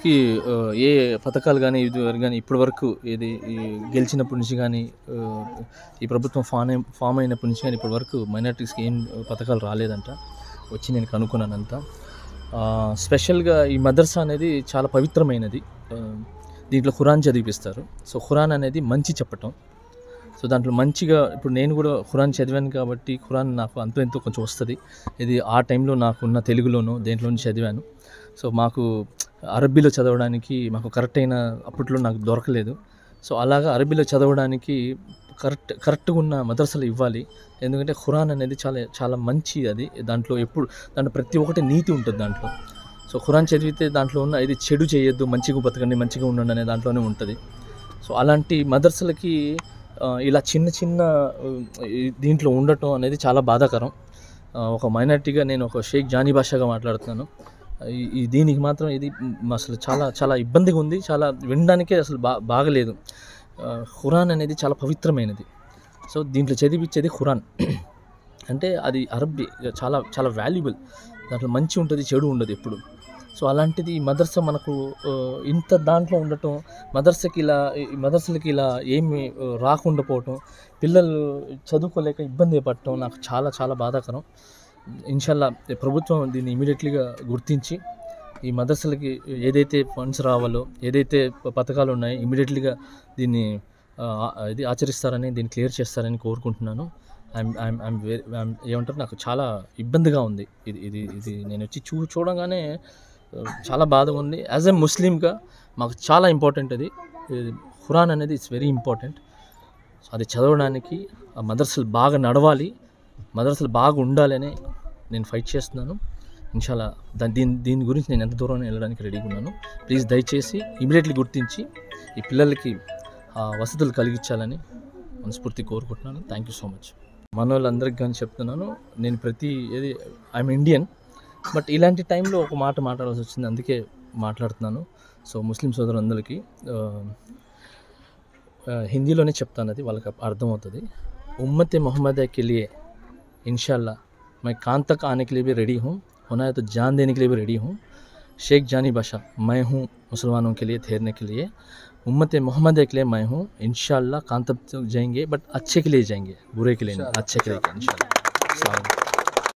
కి ఏ పథకాలు కానీ ఇది కానీ ఇప్పటి వరకు ఏది గెలిచినప్పటి నుంచి కానీ ఈ ప్రభుత్వం ఫామ్ అయినప్పటి నుంచి కానీ ఇప్పటి వరకు మైనారిటీస్కి ఏం పథకాలు రాలేదంట. వచ్చి నేను కనుక్కున్నానంతా. స్పెషల్గా ఈ మదర్సా అనేది చాలా పవిత్రమైనది. దీంట్లో ఖురాన్ చదివిపిస్తారు. సో ఖురాన్ అనేది మంచి చెప్పటం. సో దాంట్లో మంచిగా ఇప్పుడు నేను కూడా ఖురాన్ చదివాను కాబట్టి ఖురాన్ నాకు అంతో ఎంతో కొంచెం వస్తుంది. ఇది ఆ టైంలో నాకున్న తెలుగులోనూ దేంట్లోనూ చదివాను. సో మాకు అరబ్బీలో చదవడానికి మాకు కరెక్ట్ అయిన అప్పట్లో నాకు దొరకలేదు. సో అలాగా అరబ్బీలో చదవడానికి కరెక్ట్గా ఉన్న మదర్సాలు ఇవ్వాలి. ఎందుకంటే ఖురాన్ అనేది చాలా చాలా మంచి అది. దాంట్లో ప్రతి ఒక్కటి నీతి ఉంటుంది దాంట్లో. సో ఖురాన్ చదివితే దాంట్లో ఉన్న ఇది చెడు చేయొద్దు, మంచిగా బతకండి, మంచిగా ఉండండి అనే దాంట్లోనే ఉంటుంది. సో అలాంటి మదర్సాలకి ఇలా చిన్న చిన్న దీంట్లో ఉండటం అనేది చాలా బాధాకరం. ఒక మైనారిటీగా నేను ఒక షేక్ జానీ భాషగా మాట్లాడుతున్నాను. దీనికి మాత్రం ఇది అసలు చాలా చాలా ఇబ్బందిగా ఉంది. చాలా వినడానికే అసలు బాగలేదు. ఖురాన్ అనేది చాలా పవిత్రమైనది. సో దీంట్లో చదివించేది ఖురాన్ అంటే అది అరబ్బీ చాలా చాలా వాల్యుబుల్. దాంట్లో మంచి ఉంటుంది, చెడు ఉండదు ఎప్పుడు. సో అలాంటిది మదర్సా మనకు ఇంత దాంట్లో ఉండటం, మదర్సాలకి ఇలా ఏమి రాకుండా పోవటం, పిల్లలు చదువుకోలేక ఇబ్బంది పడటం నాకు చాలా చాలా బాధాకరం. ఇన్షాల్లా ప్రభుత్వం దీన్ని ఇమీడియట్లీగా గుర్తించి ఈ మదర్సాలకి ఏదైతే ఫండ్స్ రావాలో, ఏదైతే పథకాలు ఉన్నాయో ఇమీడియట్లీగా దీన్ని ఆచరిస్తారని, దీన్ని క్లియర్ చేస్తారని కోరుకుంటున్నాను. ఏమంటారు, నాకు చాలా ఇబ్బందిగా ఉంది. ఇది నేను వచ్చి చూడంగానే చాలా బాధగా ఉంది. యాజ్ ఎ ముస్లింగా మాకు చాలా ఇంపార్టెంట్ అది. ఖురాన్ అనేది ఇట్స్ వెరీ ఇంపార్టెంట్. సో అది చదవడానికి ఆ మదర్సాలు బాగా నడవాలి, మదర్సాలు బాగా ఉండాలని నేను ఫైట్ చేస్తున్నాను. ఇన్షాల్లా దీని గురించి నేను ఎంత దూరం వెళ్ళడానికి రెడీగా ఉన్నాను. ప్లీజ్ దయచేసి ఇమీడియట్లీ గుర్తించి ఈ పిల్లలకి వసతులు కలిగించాలని మనస్ఫూర్తి కోరుకుంటున్నాను. Thank you so much. మన వాళ్ళందరికీ కానీ చెప్తున్నాను, నేను ఐఎమ్ ఇండియన్, బట్ ఇలాంటి టైంలో ఒక మాట మాట్లాడాల్సి వచ్చింది, అందుకే మాట్లాడుతున్నాను. సో ముస్లిం సోదరులందరికీ హిందీలోనే చెప్తాను, అది వాళ్ళకి అర్థమవుతుంది. उम्मत मोहम्मद के लिए इंशाल्लाह मैं कान तक आने के लिए भी रेडी हूँ, होना है तो जान देने के लिए भी रेडी हूँ. शेख जानी बाशा मैं हूँ मुसलमानों के लिए ठहरने के लिए. उम्मत मोहम्मद के लिए मैं हूँ. इंशाल्लाह कान तक जाएंगे, बट अच्छे के लिए जाएंगे, बुरे के लिए नहीं, अच्छे के लिए इंशाल्लाह.